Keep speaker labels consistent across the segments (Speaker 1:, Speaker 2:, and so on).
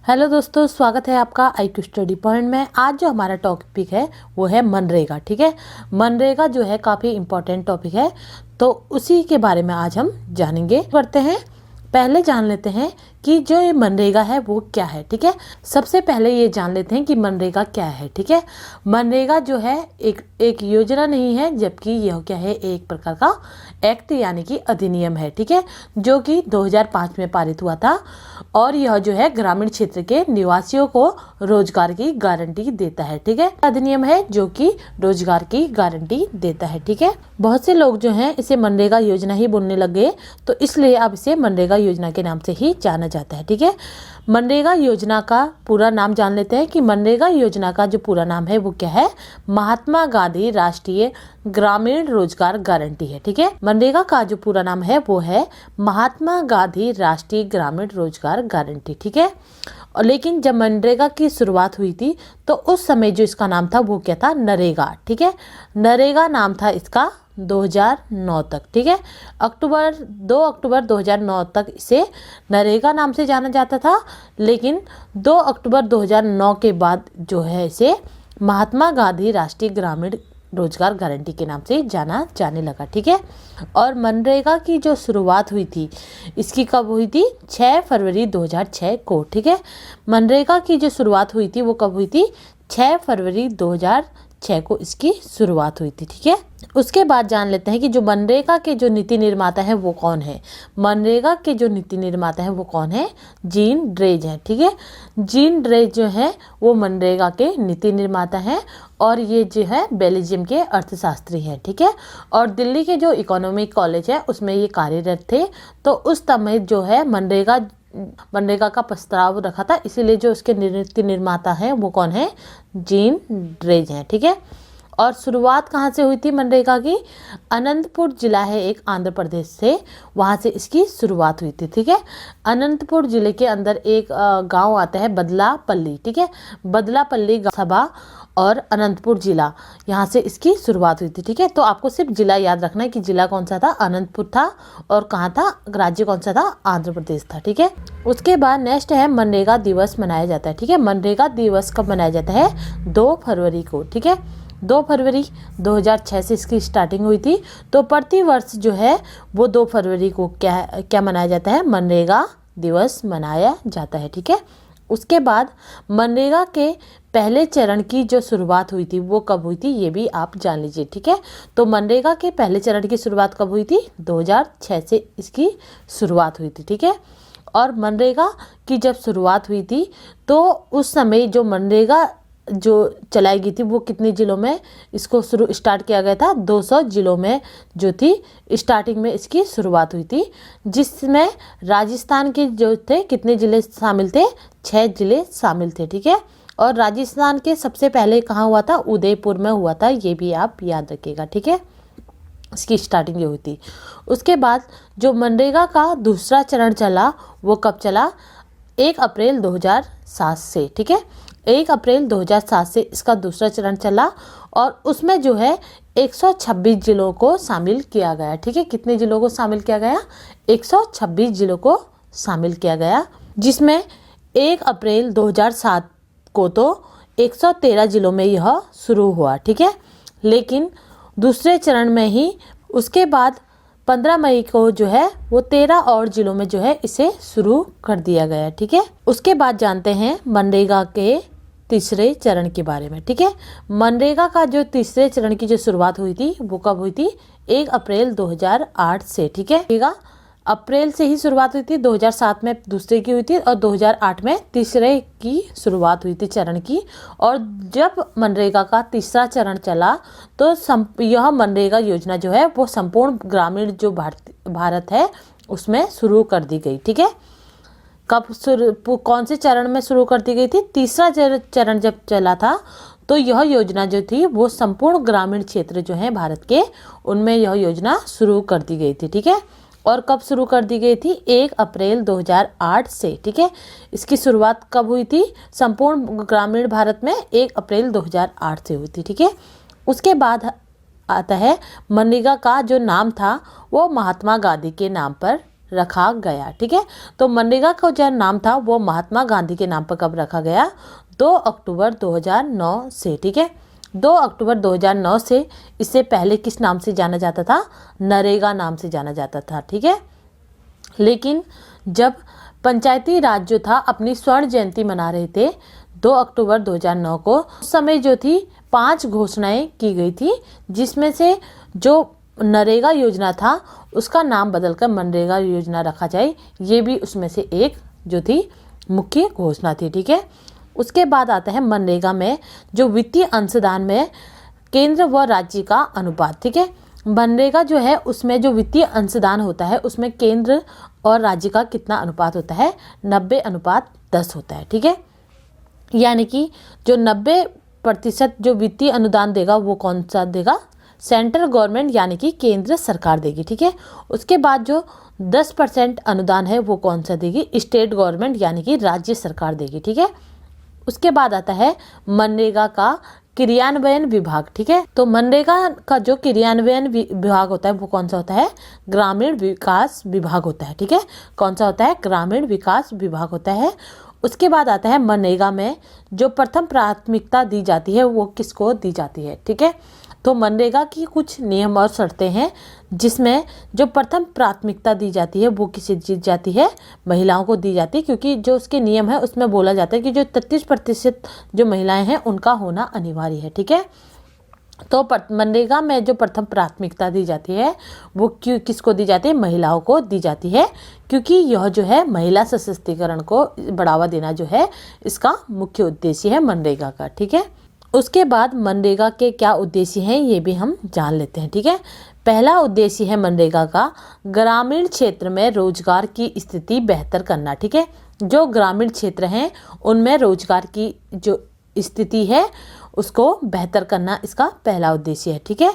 Speaker 1: Hello दोस्तों, स्वागत है आपका IQ स्टडी पॉइंट में। आज जो हमारा टॉपिक है वो है मनरेगा। ठीक है, मनरेगा जो है काफ़ी इम्पोर्टेंट टॉपिक है, तो उसी के बारे में आज हम जानेंगे। करते हैं, पहले जान लेते हैं कि जो ये मनरेगा है वो क्या है। ठीक है, सबसे पहले ये जान लेते हैं कि मनरेगा क्या है। ठीक है, मनरेगा जो है एक योजना नहीं है, जबकि यह क्या है, एक प्रकार का एक्ट यानी कि अधिनियम है। ठीक है, जो कि 2005 में पारित हुआ था और यह जो है ग्रामीण क्षेत्र के निवासियों को रोजगार की गारंटी देता है। ठीक है, अधिनियम है जो कि रोजगार की गारंटी देता है। ठीक है, बहुत से लोग जो हैं इसे मनरेगा योजना ही बोलने लगे, तो इसलिए अब इसे मनरेगा योजना के नाम से ही जाना जाता है। ठीक है, मनरेगा योजना का पूरा नाम जान लेते हैं कि मनरेगा योजना का जो पूरा नाम है वो क्या है, महात्मा गांधी राष्ट्रीय ग्रामीण रोजगार गारंटी है। ठीक है, मनरेगा का जो पूरा नाम है वो है महात्मा गांधी राष्ट्रीय ग्रामीण रोजगार गारंटी। ठीक है, और लेकिन जब मनरेगा की शुरुआत हुई थी तो उस समय जो इसका नाम था वो क्या था, नरेगा। ठीक है, नरेगा नाम था इसका 2009 तक। ठीक है, 2 अक्टूबर 2009 तक इसे नरेगा नाम से जाना जाता था, लेकिन 2 अक्टूबर 2009 के बाद जो है इसे महात्मा गांधी राष्ट्रीय ग्रामीण रोजगार गारंटी के नाम से जाना जाने लगा। ठीक है, और मनरेगा की जो शुरुआत हुई थी इसकी कब हुई थी, 6 फरवरी 2006 को। ठीक है, मनरेगा की जो शुरुआत हुई थी वो कब हुई थी, 6 फरवरी 2006 को इसकी शुरुआत हुई थी। ठीक है, उसके बाद जान लेते हैं कि जो मनरेगा के जो नीति निर्माता है वो कौन है। मनरेगा के जो नीति निर्माता है वो कौन है, जीन ड्रेज है। ठीक है, जीन ड्रेज जो है वो मनरेगा के नीति निर्माता है और ये जो है बेल्जियम के अर्थशास्त्री हैं। ठीक है, और दिल्ली के जो इकोनॉमिक कॉलेज है उसमें ये कार्यरत थे, तो उस समय जो है मनरेगा का प्रस्ताव रखा था, इसीलिए जो उसके नीति निर्माता हैं वो कौन है, जीन ड्रेज हैं। ठीक है, और शुरुआत कहाँ से हुई थी मनरेगा की, अनंतपुर जिला है एक आंध्र प्रदेश से, वहाँ से इसकी शुरुआत हुई थी। ठीक है, अनंतपुर जिले के अंदर एक गांव आता है बदलापल्ली। ठीक है, बदलापल्ली सभा और अनंतपुर जिला, यहाँ से इसकी शुरुआत हुई थी। ठीक है, तो आपको सिर्फ जिला याद रखना है कि जिला कौन सा था, अनंतपुर था, और कहाँ था, राज्य कौन सा था, आंध्र प्रदेश था। ठीक है, उसके बाद नेक्स्ट है मनरेगा दिवस मनाया जाता है। ठीक है, मनरेगा दिवस कब मनाया जाता है, 2 फरवरी को। ठीक है, 2 फरवरी 2006 से इसकी स्टार्टिंग हुई थी, तो प्रति वर्ष जो है वो 2 फरवरी को क्या मनाया जाता है, मनरेगा दिवस मनाया जाता है। ठीक है, उसके बाद मनरेगा के पहले चरण की जो शुरुआत हुई थी वो कब हुई थी, ये भी आप जान लीजिए। ठीक है, तो मनरेगा के पहले चरण की शुरुआत कब हुई थी, 2006 से इसकी शुरुआत हुई थी। ठीक है, और मनरेगा की जब शुरुआत हुई थी तो उस समय जो मनरेगा जो चलाई गई थी वो कितने जिलों में इसको स्टार्ट किया गया था, 200 जिलों में जो थी स्टार्टिंग में इसकी शुरुआत हुई थी, जिसमें राजस्थान के जो थे कितने जिले शामिल थे, 6 जिले शामिल थे। ठीक है, और राजस्थान के सबसे पहले कहाँ हुआ था, उदयपुर में हुआ था, ये भी आप याद रखिएगा। ठीक है, इसकी स्टार्टिंग ये हुई थी। उसके बाद जो मनरेगा का दूसरा चरण चला वो कब चला, 1 अप्रैल 2007 से। ठीक है, 1 अप्रैल 2007 से इसका दूसरा चरण चला और उसमें जो है 126 जिलों को शामिल किया गया। ठीक है, कितने जिलों को शामिल किया गया, 126 जिलों को शामिल किया गया, जिसमें 1 अप्रैल 2007 को तो 113 जिलों में यह शुरू हुआ। ठीक है, लेकिन दूसरे चरण में ही उसके बाद 15 मई को जो है वो 13 और जिलों में जो है इसे शुरू कर दिया गया। ठीक है, उसके बाद जानते हैं मनरेगा के तीसरे चरण के बारे में। ठीक है, मनरेगा का जो तीसरे चरण की जो शुरुआत हुई थी वो कब हुई थी, 1 अप्रैल 2008 से। ठीक है, अप्रैल से ही शुरुआत हुई थी, 2007 में दूसरे की हुई थी और 2008 में तीसरे की शुरुआत हुई थी चरण की। और जब मनरेगा का तीसरा चरण चला तो यह मनरेगा योजना जो है वो संपूर्ण ग्रामीण जो भारत है उसमें शुरू कर दी गई। ठीक है, कौन से चरण में शुरू कर दी गई थी, तीसरा चरण जब चला था तो यह योजना जो थी वो संपूर्ण ग्रामीण क्षेत्र जो है भारत के उनमें यह योजना शुरू कर दी गई थी। ठीक है, और कब शुरू कर दी गई थी, 1 अप्रैल 2008 से। ठीक है, इसकी शुरुआत कब हुई थी, संपूर्ण ग्रामीण भारत में 1 अप्रैल 2008 से हुई थी। ठीक है, उसके बाद आता है मनरेगा का जो नाम था वो महात्मा गांधी के नाम पर रखा गया। ठीक है, तो मनरेगा का जो नाम था वो महात्मा गांधी के नाम पर कब रखा गया? 2 अक्टूबर 2009 से। ठीक है, 2 अक्टूबर 2009 से। इससे पहले किस नाम से जाना जाता था? नरेगा नाम से जाना जाता था। ठीक है, लेकिन जब पंचायती राज जो था अपनी स्वर्ण जयंती मना रहे थे 2 अक्टूबर 2009 को, उस समय जो थी 5 घोषणाएं की गई थी, जिसमें से जो नरेगा योजना था उसका नाम बदलकर मनरेगा योजना रखा जाए, ये भी उसमें से एक जो थी मुख्य घोषणा थी। ठीक है, उसके बाद आता है मनरेगा में जो वित्तीय अंशदान में केंद्र व राज्य का अनुपात। ठीक है, मनरेगा जो है उसमें जो वित्तीय अंशदान होता है उसमें केंद्र और राज्य का कितना अनुपात होता है? 90:10 होता है। ठीक है, यानी कि जो 90% जो वित्तीय अनुदान देगा वो कौन सा देगा? सेंट्रल गवर्नमेंट यानी कि केंद्र सरकार देगी। ठीक है, उसके बाद जो 10% अनुदान है वो कौन सा देगी? स्टेट गवर्नमेंट यानी कि राज्य सरकार देगी। ठीक है, उसके बाद आता है मनरेगा का क्रियान्वयन विभाग। ठीक है, तो मनरेगा का जो क्रियान्वयन विभाग होता है वो कौन सा होता है? ग्रामीण विकास विभाग होता है। ठीक है, कौन सा होता है? ग्रामीण विकास विभाग होता है। उसके बाद आता है मनरेगा में जो प्रथम प्राथमिकता दी जाती है वो किसको दी जाती है? ठीक है, तो मनरेगा की कुछ नियम और शर्तें हैं, जिसमें जो प्रथम प्राथमिकता दी जाती है वो किसे दी जाती है? महिलाओं को दी जाती है, क्योंकि जो उसके नियम है उसमें बोला जाता है कि जो 33% जो महिलाएं हैं उनका होना अनिवार्य है। ठीक है, तो मनरेगा में जो प्रथम प्राथमिकता दी जाती है वो किसको दी जाती है? महिलाओं को दी जाती है, क्योंकि यह जो है महिला सशक्तिकरण को बढ़ावा देना जो है इसका मुख्य उद्देश्य है मनरेगा का। ठीक है, उसके बाद मनरेगा के क्या उद्देश्य हैं ये भी हम जान लेते हैं। ठीक है, पहला उद्देश्य है मनरेगा का ग्रामीण क्षेत्र में रोजगार की स्थिति बेहतर करना। ठीक है, जो ग्रामीण क्षेत्र हैं उनमें रोजगार की जो स्थिति है उसको बेहतर करना इसका पहला उद्देश्य है। ठीक है,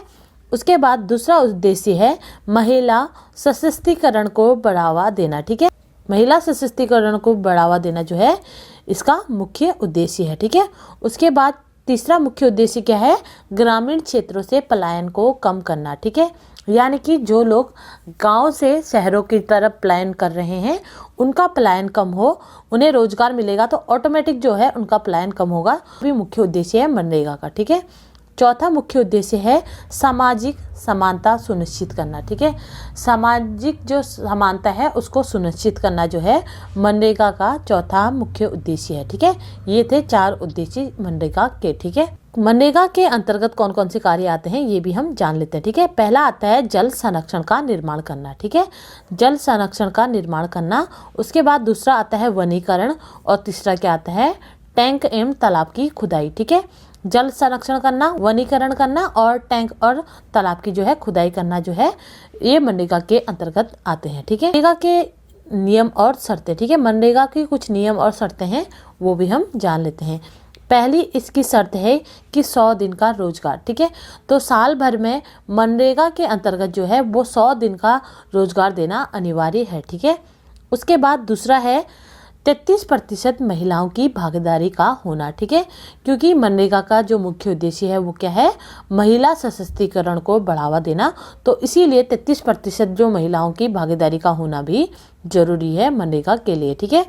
Speaker 1: उसके बाद दूसरा उद्देश्य है महिला सशक्तिकरण को बढ़ावा देना। ठीक है, महिला सशक्तिकरण को बढ़ावा देना जो है इसका मुख्य उद्देश्य है। ठीक है, उसके बाद तीसरा मुख्य उद्देश्य क्या है? ग्रामीण क्षेत्रों से पलायन को कम करना। ठीक है, यानी कि जो लोग गांव से शहरों की तरफ पलायन कर रहे हैं उनका पलायन कम हो, उन्हें रोजगार मिलेगा तो ऑटोमेटिक जो है उनका पलायन कम होगा, भी मुख्य उद्देश्य है मनरेगा का। ठीक है, चौथा मुख्य उद्देश्य है सामाजिक समानता सुनिश्चित करना। ठीक है, सामाजिक जो समानता है उसको सुनिश्चित करना जो है मनरेगा का चौथा मुख्य उद्देश्य है। ठीक है, ये थे 4 उद्देश्य मनरेगा के। ठीक है, मनरेगा के अंतर्गत कौन कौन से कार्य आते हैं ये भी हम जान लेते हैं। ठीक है, पहला आता है जल संरक्षण का निर्माण करना। ठीक है, जल संरक्षण का निर्माण करना। उसके बाद दूसरा आता है वनीकरण, और तीसरा क्या आता है? टैंक एवं तालाब की खुदाई। ठीक है, जल संरक्षण करना, वनीकरण करना और टैंक और तालाब की जो है खुदाई करना जो है ये मनरेगा के अंतर्गत आते हैं। ठीक है, मनरेगा के नियम और शर्तें। ठीक है, मनरेगा की कुछ नियम और शर्तें हैं वो भी हम जान लेते हैं। पहली इसकी शर्त है कि 100 दिन का रोजगार। ठीक है, तो साल भर में मनरेगा के अंतर्गत जो है वो 100 दिन का रोजगार देना अनिवार्य है। ठीक है, उसके बाद दूसरा है 33% महिलाओं की भागीदारी का होना। ठीक है, क्योंकि मनरेगा का जो मुख्य उद्देश्य है वो क्या है? महिला सशक्तिकरण को बढ़ावा देना, तो इसीलिए 33% जो महिलाओं की भागीदारी का होना भी जरूरी है मनरेगा के लिए। ठीक है,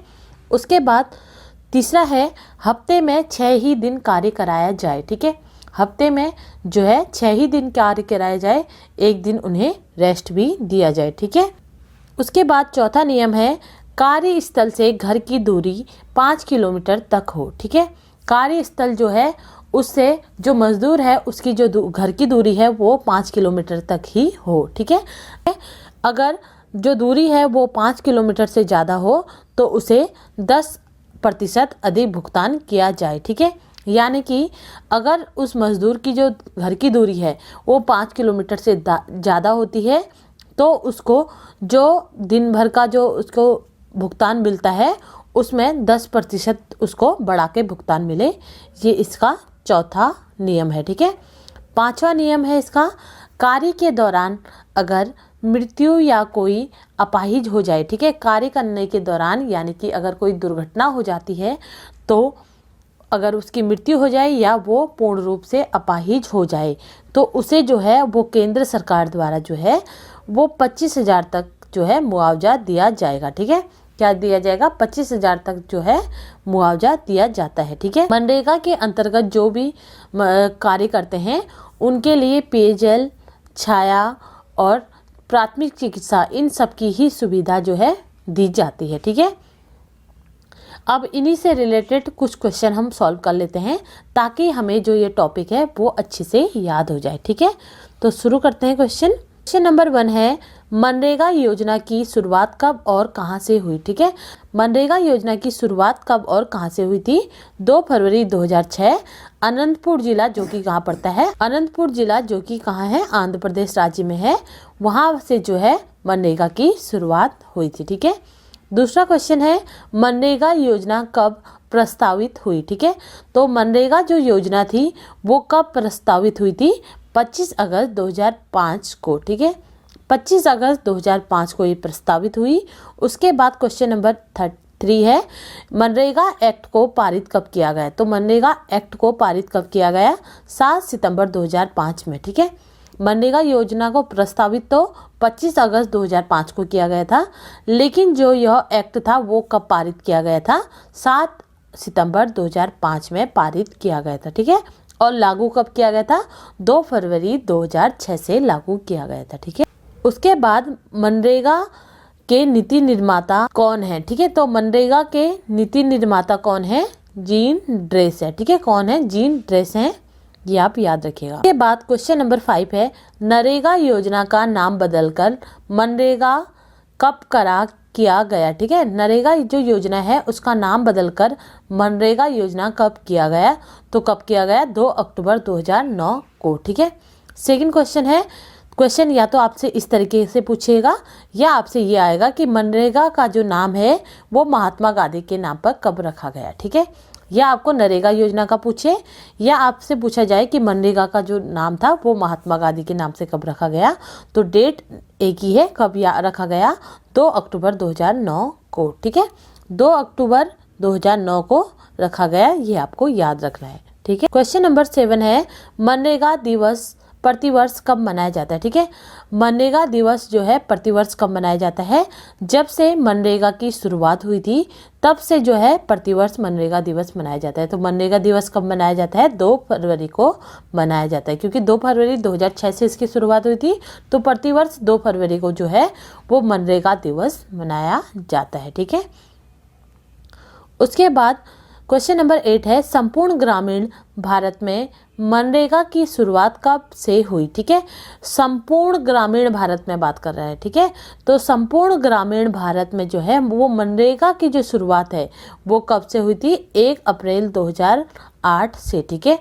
Speaker 1: उसके बाद तीसरा है हफ्ते में 6 ही दिन कार्य कराया जाए। ठीक है, हफ्ते में जो है 6 ही दिन कार्य कराया जाए, एक दिन उन्हें रेस्ट भी दिया जाए। ठीक है, उसके बाद चौथा नियम है कार्यस्थल से घर की दूरी 5 किलोमीटर तक हो। ठीक है, कार्यस्थल जो है उससे जो मजदूर है उसकी जो घर की दूरी है वो 5 किलोमीटर तक ही हो। ठीक है, अगर जो दूरी है वो 5 किलोमीटर से ज़्यादा हो तो उसे 10% अधिक भुगतान किया जाए। ठीक है, यानी कि अगर उस मजदूर की जो घर की दूरी है वो 5 किलोमीटर से ज़्यादा होती है तो उसको जो दिन भर का जो उसको भुगतान मिलता है उसमें 10% उसको बढ़ा के भुगतान मिले, ये इसका चौथा नियम है। ठीक है, पांचवा नियम है इसका कार्य के दौरान अगर मृत्यु या कोई अपाहिज हो जाए। ठीक है, कार्य करने के दौरान यानी कि अगर कोई दुर्घटना हो जाती है तो अगर उसकी मृत्यु हो जाए या वो पूर्ण रूप से अपाहिज हो जाए तो उसे जो है वो केंद्र सरकार द्वारा जो है वो 25,000 तक जो है मुआवजा दिया जाएगा। ठीक है, क्या दिया जाएगा? 25,000 तक जो है मुआवजा दिया जाता है। ठीक है, मनरेगा के अंतर्गत जो भी कार्य करते हैं उनके लिए पेयजल, छाया और प्राथमिक चिकित्सा, इन सब की ही सुविधा जो है दी जाती है। ठीक है, अब इन्हीं से रिलेटेड कुछ क्वेश्चन हम सॉल्व कर लेते हैं ताकि हमें जो ये टॉपिक है वो अच्छे से याद हो जाए। ठीक है, तो शुरू करते हैं। क्वेश्चन नंबर 1 है, मनरेगा योजना की शुरुआत कब और कहां से हुई? ठीक है, मनरेगा योजना की शुरुआत कब और कहां से हुई थी? 2 फरवरी 2006 अनंतपुर जिला, जो कि कहाँ पड़ता है? अनंतपुर जिला, जो कि कहाँ है? आंध्र प्रदेश राज्य में है। वहां से जो है मनरेगा की शुरुआत हुई थी। ठीक है, दूसरा क्वेश्चन है, मनरेगा योजना कब प्रस्तावित हुई? ठीक है, तो मनरेगा जो योजना थी वो कब प्रस्तावित हुई थी? 25 अगस्त 2005 को। ठीक है, 25 अगस्त 2005 को ये प्रस्तावित हुई। उसके बाद क्वेश्चन नंबर 3 है, मनरेगा एक्ट को पारित कब किया गया? तो मनरेगा एक्ट को पारित कब किया गया? 7 सितंबर 2005 में। ठीक है, मनरेगा योजना को प्रस्तावित तो 25 अगस्त 2005 को किया गया था, लेकिन जो यह एक्ट था वो कब पारित किया गया था? 7 सितंबर 2005 में पारित किया गया था। ठीक है, और लागू कब किया गया था? 2 फरवरी 2006 से लागू किया गया था। ठीक है, उसके बाद मनरेगा के नीति निर्माता कौन है? ठीक है, तो मनरेगा के नीति निर्माता कौन है? जीन ड्रेस है। ठीक है, कौन है? जीन ड्रेस है, ये आप याद रखिएगा। इसके बाद क्वेश्चन नंबर 5 है, नरेगा योजना का नाम बदलकर मनरेगा कब किया गया? ठीक है, नरेगा जो योजना है उसका नाम बदलकर मनरेगा योजना कब किया गया? तो कब किया गया? 2 अक्टूबर 2009 को। ठीक है, सेकंड क्वेश्चन है, क्वेश्चन या तो आपसे इस तरीके से पूछेगा या आपसे ये आएगा कि मनरेगा का जो नाम है वो महात्मा गांधी के नाम पर कब रखा गया? ठीक है, या आपको नरेगा योजना का पूछे या आपसे पूछा जाए कि मनरेगा का जो नाम था वो महात्मा गांधी के नाम से कब रखा गया, तो डेट एक ही है, कब रखा गया? 2 अक्टूबर 2009 को। ठीक है, 2 अक्टूबर 2009 को रखा गया, ये आपको याद रखना है। ठीक है, क्वेश्चन नंबर 7 है, मनरेगा दिवस प्रतिवर्ष कब मनाया जाता है? ठीक है, मनरेगा दिवस जो है प्रतिवर्ष कब मनाया जाता है? जब से मनरेगा की शुरुआत हुई थी तब से जो है प्रतिवर्ष मनरेगा दिवस मनाया जाता है। तो मनरेगा दिवस कब मनाया जाता है? 2 फरवरी को मनाया जाता है, क्योंकि 2 फरवरी 2006 से इसकी शुरुआत हुई थी, तो प्रतिवर्ष 2 फरवरी को जो है वो मनरेगा दिवस मनाया जाता है। ठीक है, उसके बाद क्वेश्चन नंबर 8 है, संपूर्ण ग्रामीण भारत में मनरेगा की शुरुआत कब से हुई? ठीक है, संपूर्ण ग्रामीण भारत में बात कर रहे हैं। ठीक है, तो संपूर्ण ग्रामीण भारत में जो है वो मनरेगा की जो शुरुआत है वो कब से हुई थी? 1 अप्रैल 2008 से। ठीक है,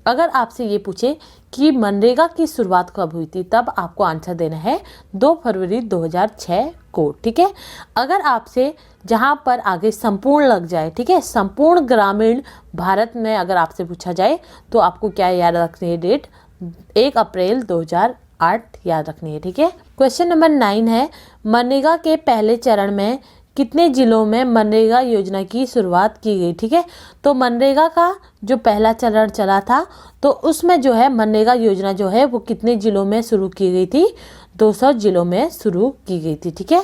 Speaker 1: अगर आपसे ये पूछे कि मनरेगा की शुरुआत कब हुई थी, तब आपको आंसर देना है 2 फरवरी 2006 को। ठीक है, अगर आपसे जहां पर आगे संपूर्ण लग जाए, ठीक है, संपूर्ण ग्रामीण भारत में अगर आपसे पूछा जाए तो आपको क्या याद रखनी है? डेट 1 अप्रैल 2008 याद रखनी है। ठीक है, क्वेश्चन नंबर 9 है, मनरेगा के पहले चरण में कितने जिलों में मनरेगा योजना की शुरुआत की गई? ठीक है, तो मनरेगा का जो पहला चरण चला था तो उसमें जो है मनरेगा योजना जो है वो कितने जिलों में शुरू की गई थी? 200 जिलों में शुरू की गई थी। ठीक है,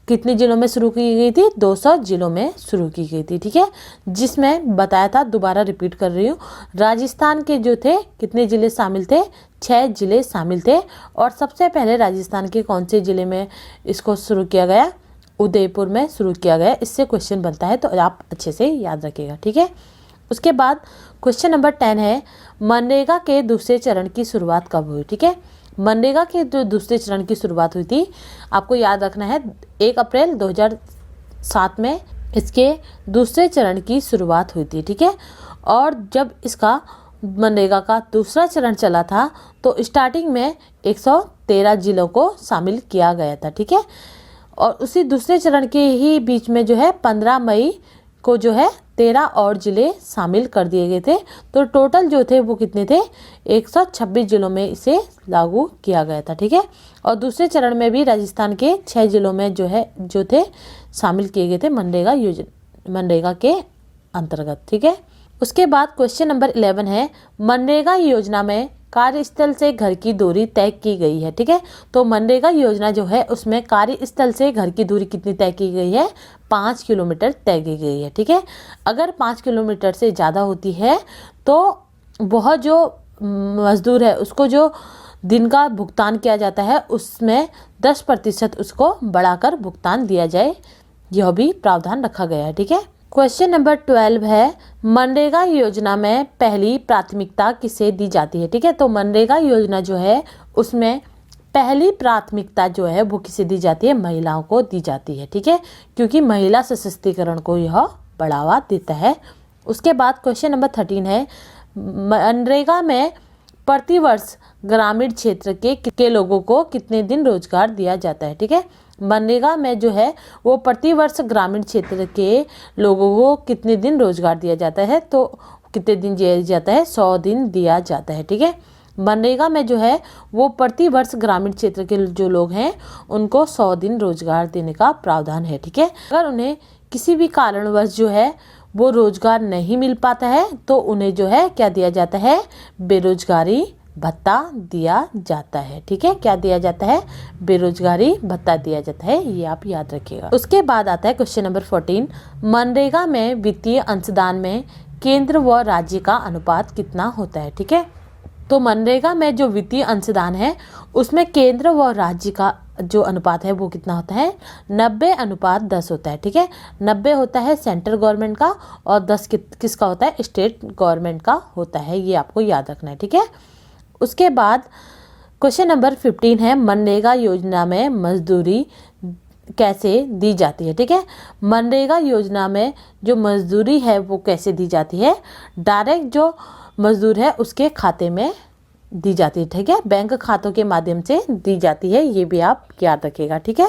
Speaker 1: कितने जिलों में शुरू की गई थी? 200 जिलों में शुरू की गई थी। ठीक है, जिसमें बताया था, दोबारा रिपीट कर रही हूँ, राजस्थान के जो थे कितने जिले शामिल थे? 6 जिले शामिल थे। और सबसे पहले राजस्थान के कौन से जिले में इसको शुरू किया गया? उदयपुर में शुरू किया गया। इससे क्वेश्चन बनता है तो आप अच्छे से याद रखिएगा। ठीक है, उसके बाद क्वेश्चन नंबर 10 है, मनरेगा के दूसरे चरण की शुरुआत कब हुई? ठीक है, मनरेगा के जो दूसरे चरण की शुरुआत हुई थी आपको याद रखना है 1 अप्रैल 2007 में इसके दूसरे चरण की शुरुआत हुई थी। ठीक है, और जब इसका मनरेगा का दूसरा चरण चला था तो स्टार्टिंग में 113 जिलों को शामिल किया गया था। ठीक है, और उसी दूसरे चरण के ही बीच में जो है 15 मई को जो है 13 और जिले शामिल कर दिए गए थे। तो टोटल जो थे वो कितने थे? 126 जिलों में इसे लागू किया गया था। ठीक है, और दूसरे चरण में भी राजस्थान के 6 जिलों में जो थे शामिल किए गए थे मनरेगा के अंतर्गत। ठीक है, उसके बाद क्वेश्चन नंबर 11 है, मनरेगा योजना में कार्यस्थल से घर की दूरी तय की गई है। ठीक है, तो मनरेगा योजना जो है उसमें कार्यस्थल से घर की दूरी कितनी तय की गई है, 5 किलोमीटर तय की गई है। ठीक है, अगर 5 किलोमीटर से ज़्यादा होती है तो वह जो मजदूर है उसको जो दिन का भुगतान किया जाता है उसमें 10% उसको बढ़ाकर भुगतान दिया जाए, यह भी प्रावधान रखा गया है। ठीक है, क्वेश्चन नंबर 12 है, मनरेगा योजना में पहली प्राथमिकता किसे दी जाती है। ठीक है, तो मनरेगा योजना जो है उसमें पहली प्राथमिकता जो है वो किसे दी जाती है, महिलाओं को दी जाती है। ठीक है, क्योंकि महिला सशक्तिकरण को यह बढ़ावा देता है। उसके बाद क्वेश्चन नंबर 13 है, मनरेगा में प्रतिवर्ष ग्रामीण क्षेत्र के लोगों को कितने दिन रोजगार दिया जाता है। ठीक है, मनरेगा में जो है वो प्रतिवर्ष ग्रामीण क्षेत्र के लोगों को कितने दिन रोजगार दिया जाता है, तो कितने दिन दिया जाता है, 100 दिन दिया जाता है। ठीक है, मनरेगा में जो है वो प्रतिवर्ष ग्रामीण क्षेत्र के जो लोग हैं उनको 100 दिन रोजगार देने का प्रावधान है। ठीक है, अगर उन्हें किसी भी कारणवश जो है वो रोजगार नहीं मिल पाता है तो उन्हें जो है क्या दिया जाता है, बेरोजगारी भत्ता दिया जाता है। ठीक है, क्या दिया जाता है, बेरोजगारी भत्ता दिया जाता है, ये आप याद रखिएगा। उसके बाद आता है क्वेश्चन नंबर 14, मनरेगा में वित्तीय अंशदान में केंद्र व राज्य का अनुपात कितना होता है। ठीक है, तो मनरेगा में जो वित्तीय अंशदान है उसमें केंद्र व राज्य का जो अनुपात है वो कितना होता है, 90:10 होता है। ठीक है, 90 होता है सेंट्रल गवर्नमेंट का और 10 किसका होता है, स्टेट गवर्नमेंट का होता है, ये आपको याद रखना है। ठीक है, उसके बाद क्वेश्चन नंबर 15 है, मनरेगा योजना में मजदूरी कैसे दी जाती है। ठीक है, मनरेगा योजना में जो मजदूरी है वो कैसे दी जाती है, डायरेक्ट जो मजदूर है उसके खाते में दी जाती है। ठीक है, बैंक खातों के माध्यम से दी जाती है, ये भी आप याद रखिएगा। ठीक है,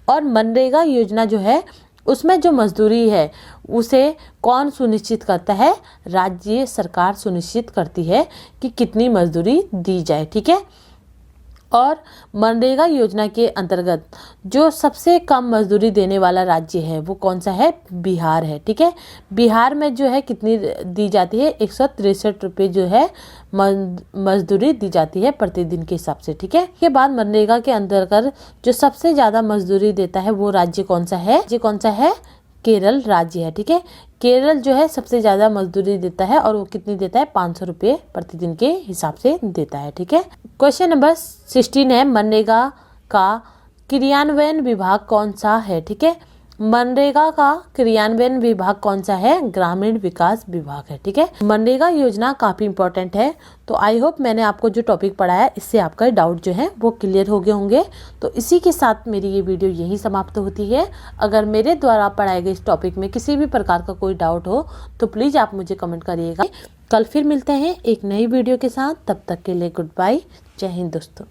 Speaker 1: और मनरेगा योजना जो है उसमें जो मजदूरी है उसे कौन सुनिश्चित करता है, राज्य सरकार सुनिश्चित करती है कि कितनी मजदूरी दी जाए। ठीक है, और मनरेगा योजना के अंतर्गत जो सबसे कम मजदूरी देने वाला राज्य है वो कौन सा है, बिहार है। ठीक है, बिहार में जो है कितनी दी जाती है, 163 रुपये जो है मजदूरी दी जाती है प्रतिदिन के हिसाब से। ठीक है, इसके बाद मनरेगा के अंतर्गत जो सबसे ज़्यादा मजदूरी देता है वो राज्य कौन सा है, केरल राज्य है। ठीक है, केरल जो है सबसे ज़्यादा मजदूरी देता है और वो कितनी देता है, 500 रुपये प्रतिदिन के हिसाब से देता है। ठीक है, क्वेश्चन नंबर 16 है, मनरेगा का क्रियान्वयन विभाग कौन सा है। ठीक है, मनरेगा का क्रियान्वयन विभाग कौन सा है, ग्रामीण विकास विभाग है। ठीक है, मनरेगा योजना काफ़ी इंपॉर्टेंट है, तो आई होप मैंने आपको जो टॉपिक पढ़ाया इससे आपका डाउट जो है वो क्लियर हो गए होंगे। तो इसी के साथ मेरी ये वीडियो यहीं समाप्त होती है। अगर मेरे द्वारा पढ़ाए गए इस टॉपिक में किसी भी प्रकार का कोई डाउट हो तो प्लीज़ आप मुझे कमेंट करिएगा। कल फिर मिलते हैं एक नई वीडियो के साथ, तब तक के लिए गुड बाय, जय हिंद दोस्तों।